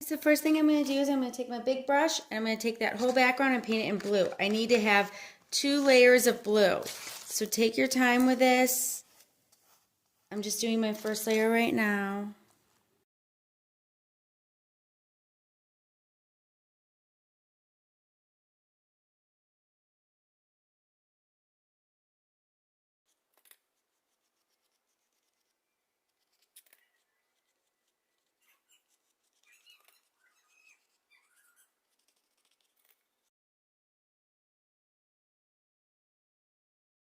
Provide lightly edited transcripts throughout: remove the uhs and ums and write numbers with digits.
So the first thing I'm going to do is I'm going to take my big brush and I'm going to take that whole background and paint it in blue. I need to have 2 layers of blue. So take your time with this. I'm just doing my first layer right now.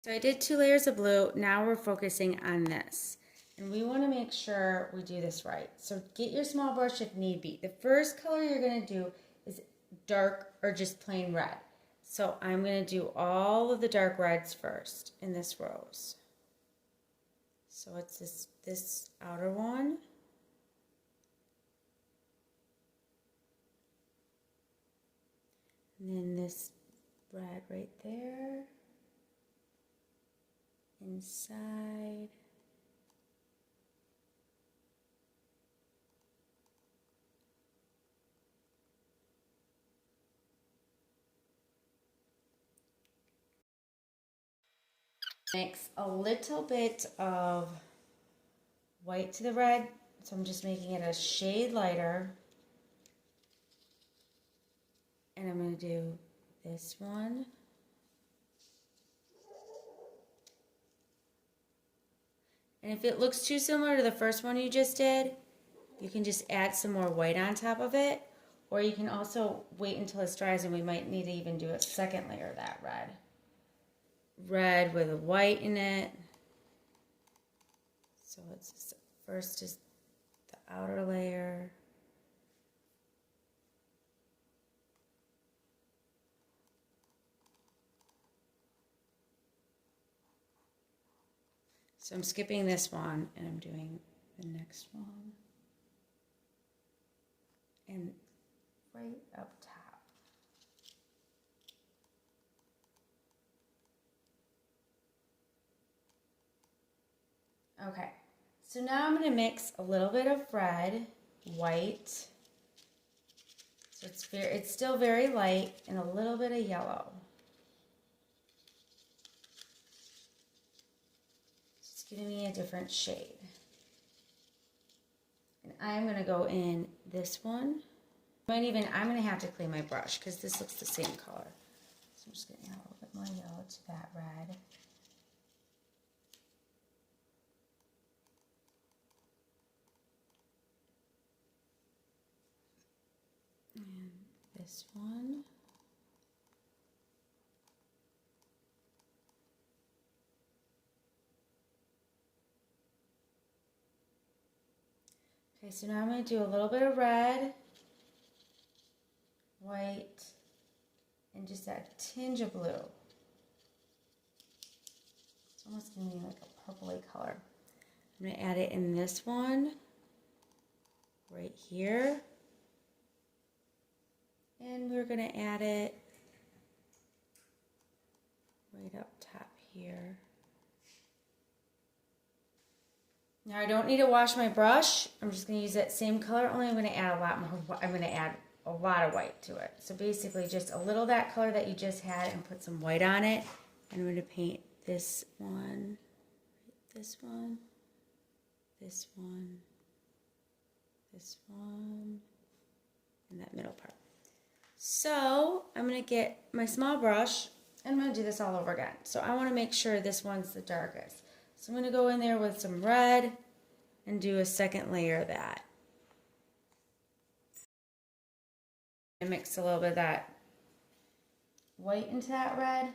So I did 2 layers of blue. Now we're focusing on this. And we want to make sure we do this right. So get your small brush if need be. The first color you're going to do is dark or just plain red. So I'm going to do all of the dark reds first in this rose. So it's this outer one. And then this red right there. Inside. Mix a little bit of white to the red, so I'm just making it a shade lighter. And I'm going to do this one. And if it looks too similar to the first one you just did, you can just add some more white on top of it. Or you can also wait until it dries, and we might need to even do a second layer of that red. Red with a white in it. So it's just, first is the outer layer. So I'm skipping this one and I'm doing the next one. And right up top. Okay, so now I'm going to mix a little bit of red, white, so it's still very light, and a little bit of yellow. It's giving me a different shade. And I'm going to go in this one. I'm going to have to clean my brush because this looks the same color. So I'm just going to add a little bit more yellow to that red. And this one. Okay, so now I'm going to do a little bit of red, white, and just that tinge of blue. It's almost giving me like a purpley color. I'm going to add it in this one, right here. And we're going to add it right up top here. Now I don't need to wash my brush. I'm just going to use that same color, only I'm going to add a lot more. I'm going to add a lot of white to it. So basically just a little of that color that you just had and put some white on it. And I'm going to paint this one, this one, this one, this one, and that middle part. So I'm going to get my small brush and I'm going to do this all over again. So I want to make sure this one's the darkest. So I'm going to go in there with some red and do a second layer of that. And mix a little bit of that white into that red.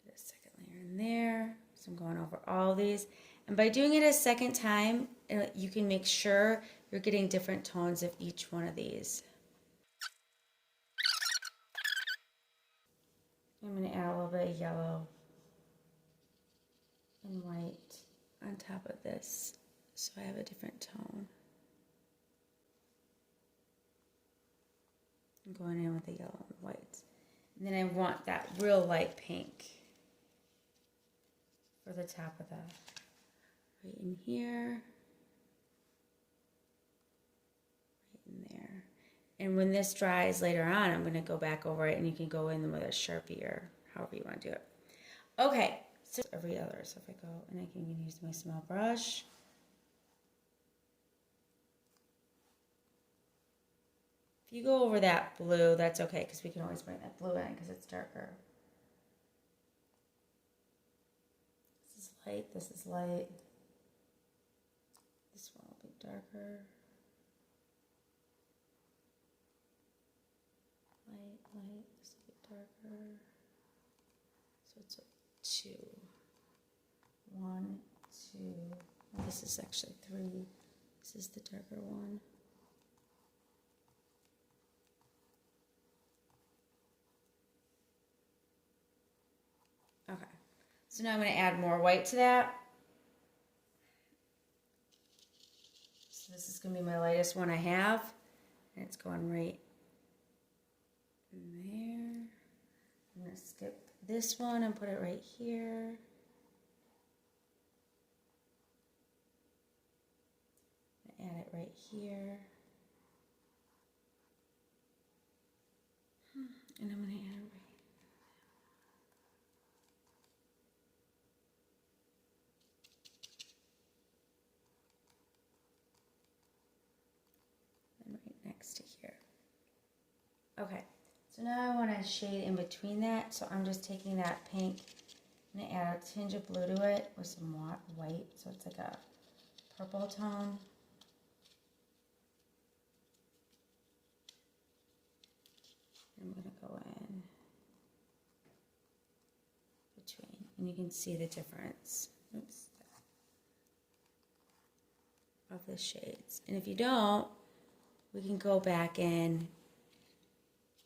Put a second layer in there. So I'm going over all these. And by doing it a second time, you can make sure you're getting different tones of each one of these. I'm going to add a little bit of yellow and white on top of this so I have a different tone. I'm going in with the yellow and white. And then I want that real light pink for the top of the, right in here, right in there. And when this dries later on, I'm going to go back over it, and you can go in with a Sharpie or however you want to do it. Okay, so every other. So if I go, and I can use my small brush. If you go over that blue, that's okay, because we can always bring that blue in because it's darker. This is light, this is light. This one will be darker. Light, light, this will be darker. So it's a 2. 1, 2. Oh, this is actually 3. This is the darker one. Okay, so now I'm going to add more white to that. So this is going to be my lightest one I have, and it's going right in there. I'm going to skip this one and put it right here. Add it right here. And I'm going to add it right. Next to here. Okay, so now I want to shade in between that, so I'm just taking that pink and add a tinge of blue to it with some white, so it's like a purple tone. I'm going to go in between, and you can see the difference. Oops. Of the shades. And if you don't, we can go back in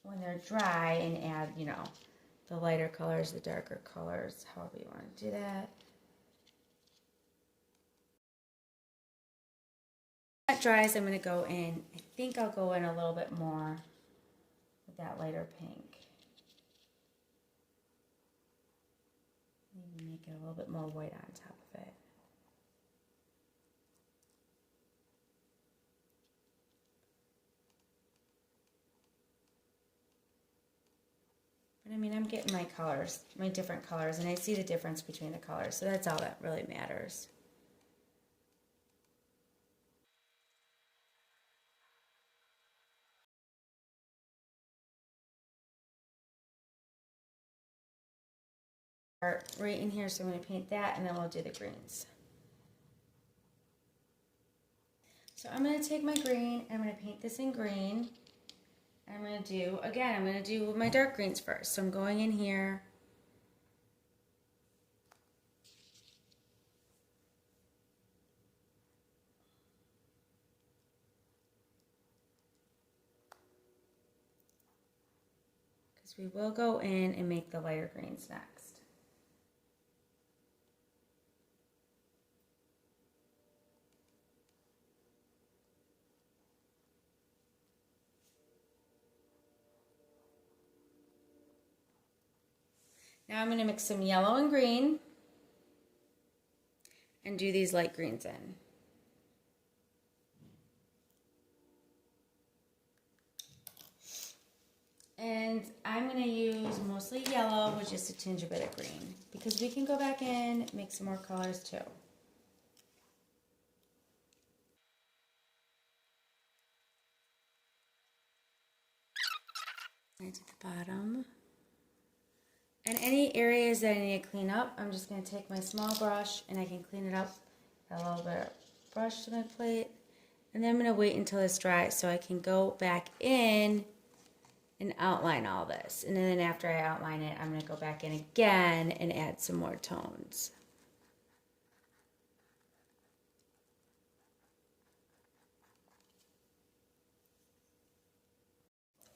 when they're dry and add, you know, the lighter colors, the darker colors, however you want to do that. That dries, I'm going to go in, I think I'll go in a little bit more with that lighter pink. Maybe make it a little bit more white on top of it. But I mean, I'm getting my colors, my different colors, and I see the difference between the colors, so that's all that really matters. Right in here, so I'm going to paint that, and then we'll do the greens. So I'm going to take my green, and I'm going to paint this in green. And I'm going to do, again, I'm going to do my dark greens first. So I'm going in here. Because we will go in and make the lighter greens next. Now I'm going to mix some yellow and green and do these light greens in. And I'm going to use mostly yellow with just a tinge of bit of green, because we can go back in and make some more colors too. Right to the bottom. And any areas that I need to clean up, I'm just going to take my small brush and I can clean it up. Got a little bit of brush to my plate. And then I'm going to wait until it's dry so I can go back in and outline all this. And then after I outline it, I'm going to go back in again and add some more tones.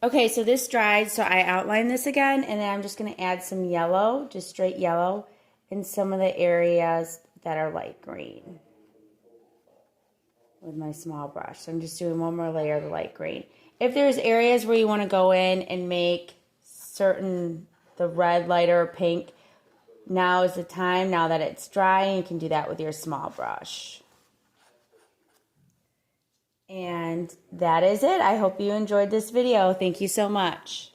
Okay, so this dried, so I outlined this again, and then I'm just going to add some yellow, just straight yellow, in some of the areas that are light green with my small brush. So I'm just doing one more layer of the light green. If there's areas where you want to go in and make certain, the red, lighter, pink, now is the time, now that it's dry, you can do that with your small brush. And that is it. I hope you enjoyed this video. Thank you so much.